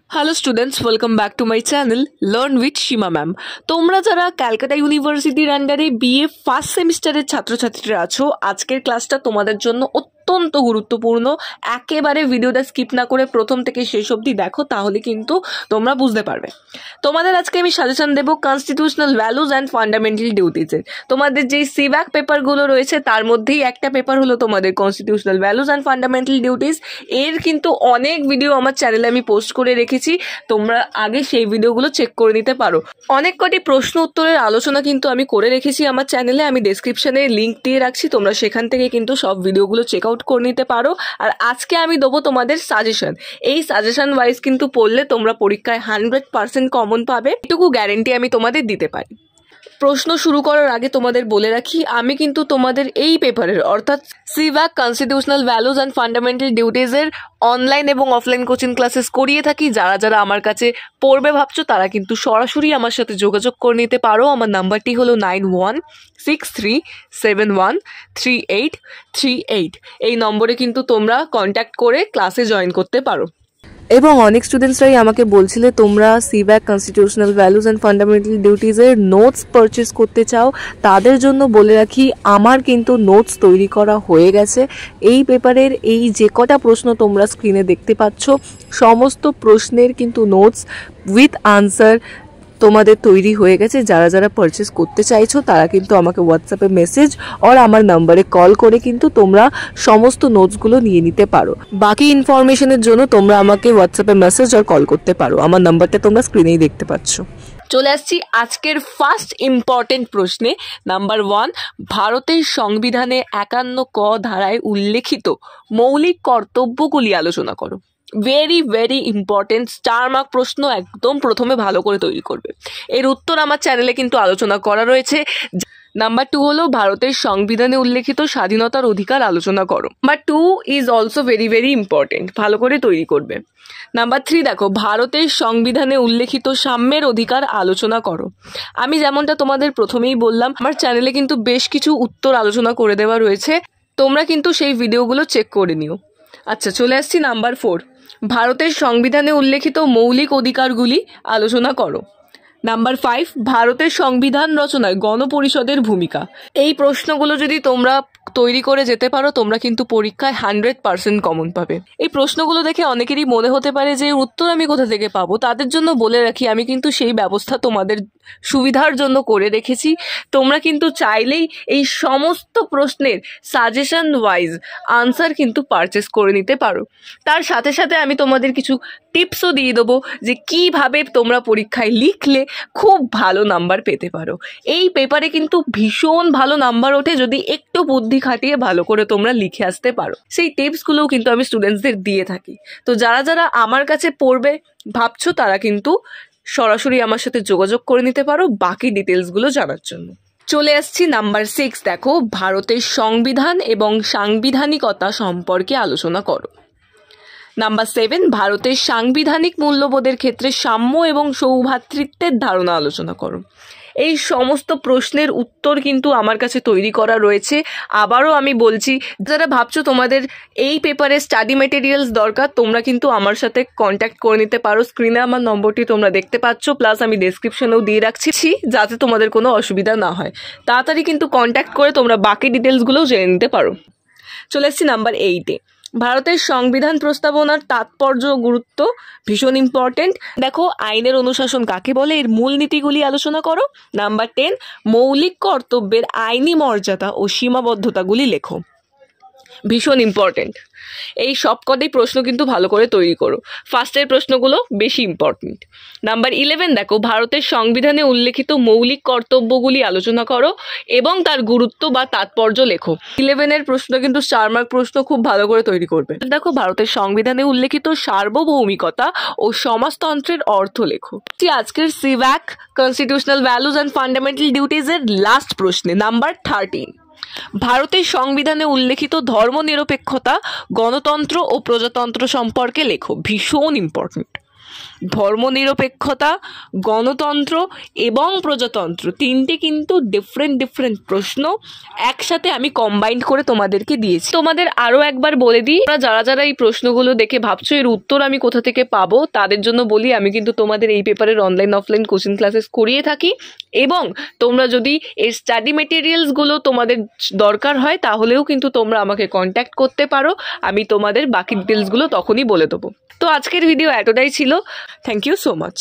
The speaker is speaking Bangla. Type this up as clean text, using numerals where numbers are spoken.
Hello students, welcome back to my channel learn with Seema ma'am. তোমরা যারা ক্যালকাটা ইউনিভার্সিটির আন্ডারে বিএ ফার্স্ট সেমিস্টারের ছাত্রছাত্রীরা আছো, আজকের ক্লাসটা তোমাদের জন্য অত্যন্ত গুরুত্বপূর্ণ। একেবারে ভিডিওটা স্কিপ না করে প্রথম থেকে শেষ অবধি দেখো, তাহলে কিন্তু তোমরা বুঝতে পারবে। তোমাদের আজকে আমি সাজেশন দেবো কনস্টিটিউশনাল ভ্যালুজ অ্যান্ড ফান্ডামেন্টাল ডিউটিজের। তোমাদের যেই সিভ্যাক পেপারগুলো রয়েছে তার মধ্যেই একটা পেপার হলো তোমাদের constitutional values and fundamental duties. এর কিন্তু অনেক ভিডিও আমার চ্যানেলে আমি পোস্ট করে রেখেছি, তোমরা আগে সেই ভিডিওগুলো চেক করে নিতে পারো। অনেক কটি প্রশ্ন উত্তরের আলোচনা কিন্তু আমি করে রেখেছি আমার চ্যানেলে, আমি ডেসক্রিপশনে লিঙ্ক দিয়ে রাখছি, তোমরা সেখান থেকে কিন্তু সব ভিডিওগুলো চেক আউট করে নিতে পারো। আর আজকে আমি দেবো তোমাদের সাজেশন। এই সাজেশন ওয়াইজ কিন্তু পড়লে তোমরা পরীক্ষায় 100% কমন পাবে, এটুকু গ্যারেন্টি আমি তোমাদের দিতে পারি। প্রশ্ন শুরু করার আগে তোমাদের বলে রাখি, আমি কিন্তু তোমাদের এই পেপারের অর্থাৎ civic constitutional values and fundamental ডিউটিজের অনলাইন এবং অফলাইন কোচিং ক্লাসেস করিয়ে থাকি। যারা যারা আমার কাছে পড়বে ভাবছো তারা কিন্তু সরাসরি আমার সাথে যোগাযোগ করে নিতে পারো। আমার নাম্বারটি হলো 9163713838। এই নম্বরে কিন্তু তোমরা কন্ট্যাক্ট করে ক্লাসে জয়েন করতে পারো। এবং অনেক স্টুডেন্টসরাই আমাকে বলছিলে তোমরা civic constitutional values and fundamental ডিউটিজের নোটস পারচেস করতে চাও, তাদের জন্য বলে রাখি আমার কিন্তু নোটস তৈরি করা হয়ে গেছে। এই পেপারের এই যে কটা প্রশ্ন তোমরা স্ক্রিনে দেখতে পাচ্ছ, সমস্ত প্রশ্নের কিন্তু নোটস উইথ আনসার তোমাদের তৈরি হয়ে গেছে। যারা যারা পারচেস করতে চাইছো তারা কিন্তু আমাকে হোয়াটসঅ্যাপে মেসেজ আর আমার নাম্বারে কল করে কিন্তু তোমরা সমস্ত নোটসগুলো নিয়ে নিতে পারো। বাকি ইনফরমেশনের জন্য তোমরা আমাকে হোয়াটসঅ্যাপে মেসেজ আর কল করতে পারো। আমার নাম্বারটা তোমরা স্ক্রিনেই দেখতে পাচ্ছ। চলে আসছি আজকের ফার্স্ট ইম্পর্টেন্ট প্রশ্নে। নাম্বার 1, ভারতের সংবিধানে 51 ক ধারায় উল্লেখিত মৌলিক কর্তব্যগুলি আলোচনা করো। Very very important star mark প্রশ্ন, একদম প্রথমে ভালো করে তৈরি করবে। এর উত্তর আমার চ্যানেলে কিন্তু আলোচনা করা রয়েছে। নাম্বার 2 হলো ভারতের সংবিধানে উল্লেখিত স্বাধীনতার অধিকার আলোচনা করো। Number 2 is also very very important, ভালো করে তৈরি করবে। নাম্বার 3 দেখো, ভারতের সংবিধানে উল্লেখিত সাম্যের অধিকার আলোচনা করো। আমি যেমনটা তোমাদের প্রথমেই বললাম, আমার চ্যানেলে কিন্তু বেশ কিছু উত্তর আলোচনা করে দেওয়া রয়েছে, তোমরা কিন্তু সেই ভিডিওগুলো চেক করে নিও। আচ্ছা, চলে আসছি নাম্বার 4, ভারতের সংবিধানে উল্লেখিত মৌলিক অধিকারগুলি আলোচনা করো। নাম্বার 5, ভারতের সংবিধান রচনায় গণপরিষদের ভূমিকা। এই প্রশ্নগুলো যদি তোমরা তৈরি করে যেতে পারো, তোমরা কিন্তু পরীক্ষায় 100% কমন পাবে। এই প্রশ্নগুলো দেখে অনেকেরই মনে হতে পারে যে উত্তর আমি কোথা থেকে পাবো। তাদের জন্য বলে রাখি, আমি কিন্তু সেই ব্যবস্থা তোমাদের সুবিধার জন্য করে রেখেছি। তোমরা কিন্তু চাইলেই এই সমস্ত প্রশ্নের সাজেশন ওয়াইজ আনসার কিন্তু পারচেস করে নিতে পারো। তার সাথে সাথে আমি তোমাদের কিছু টিপসও দিয়ে দেবো যে কিভাবে তোমরা পরীক্ষায় লিখলে খুব ভালো নাম্বার পেতে পারো। এই পেপারে কিন্তু ভীষণ ভালো নাম্বার ওঠে যদি একটু বুদ্ধি খাটিয়ে ভালো করে তোমরা লিখে আসতে পারো। সেই টিপসগুলোও কিন্তু আমি স্টুডেন্টসদের দিয়ে থাকি। তো যারা যারা আমার কাছে পড়বে ভাবছো তারা কিন্তু সরাসরি আমার সাথে যোগাযোগ করে নিতে পারো বাকি ডিটেলসগুলো জানার জন্য। চলে আসছি নাম্বার 6, দেখো, ভারতের সংবিধান এবং সাংবিধানিকতা সম্পর্কে আলোচনা করো। নাম্বার 7, ভারতের সাংবিধানিক মূল্যবোধের ক্ষেত্রে সাম্য এবং সৌভ্রাতৃত্বের ধারণা আলোচনা করো। এই সমস্ত প্রশ্নের উত্তর কিন্তু আমার কাছে তৈরি করা রয়েছে। আবারও আমি বলছি, যারা ভাবছো তোমাদের এই পেপারে স্টাডি মেটেরিয়ালস দরকার, তোমরা কিন্তু আমার সাথে কন্ট্যাক্ট করে নিতে পারো। স্ক্রিনে আমার নম্বরটি তোমরা দেখতে পাচ্ছ, প্লাস আমি ডেসক্রিপশনেও দিয়ে রাখছি, যাতে তোমাদের কোনো অসুবিধা না হয়। তাড়াতাড়ি কিন্তু কন্ট্যাক্ট করে তোমরা বাকি ডিটেলসগুলোও জেনে নিতে পারো। চলে এসেছি নাম্বার 8-এ, ভারতের সংবিধান প্রস্তাবনার তাৎপর্য গুরুত্ব ভীষণ ইম্পর্টেন্ট। দেখো, আইনের অনুশাসন কাকে বলে, এর মূল নীতিগুলি আলোচনা করো। নাম্বার 10, মৌলিক কর্তব্যের আইনি মর্যাদা ও সীমাবদ্ধতাগুলি লেখো। ভীষণ ইম্পর্টেন্ট। এই সবকটাই প্রশ্ন কিন্তু ভালো করে তৈরি করো। ফার্স্টের প্রশ্নগুলো বেশি ইম্পর্টেন্ট। নাম্বার 11, দেখো, ভারতের সংবিধানে উল্লেখিত মৌলিক কর্তব্যগুলি আলোচনা করো এবং তার গুরুত্ব বা তাৎপর্য লেখো। 11-এর প্রশ্ন কিন্তু স্টার মার্ক প্রশ্ন, খুব ভালো করে তৈরি করবে। দেখো, ভারতের সংবিধানে উল্লেখিত সার্বভৌমিকতা ও সমাজতন্ত্রের অর্থ লেখো। আজকের civic constitutional values and fundamental ডিউটিজের লাস্ট প্রশ্নে নাম্বার 13, ভারতের সংবিধানে উল্লেখিত ধর্মনিরপেক্ষতা, গণতন্ত্র ও প্রজাতন্ত্র সম্পর্কে লেখো। ভীষণ ইম্পর্টেন্ট। ধর্মনিরপেক্ষতা, গণতন্ত্র এবং প্রজাতন্ত্র, তিনটে কিন্তু ডিফারেন্ট প্রশ্ন একসাথে আমি কম্বাইন্ড করে তোমাদেরকে দিয়েছি। তোমাদের আরও একবার বলে দিই, যারা যারা এই প্রশ্নগুলো দেখে ভাবছো এর উত্তর আমি কোথা থেকে পাবো, তাদের জন্য বলি আমি কিন্তু তোমাদের এই পেপারের অনলাইন অফলাইন কোচিং ক্লাসেস করিয়ে থাকি, এবং তোমরা যদি এই স্টাডি মেটেরিয়ালসগুলো তোমাদের দরকার হয় তাহলেও কিন্তু তোমরা আমাকে কন্ট্যাক্ট করতে পারো, আমি তোমাদের বাকি ডিটেলসগুলো তখনই বলে দেবো। তো আজকের ভিডিও এতটাই ছিল। Thank you so much.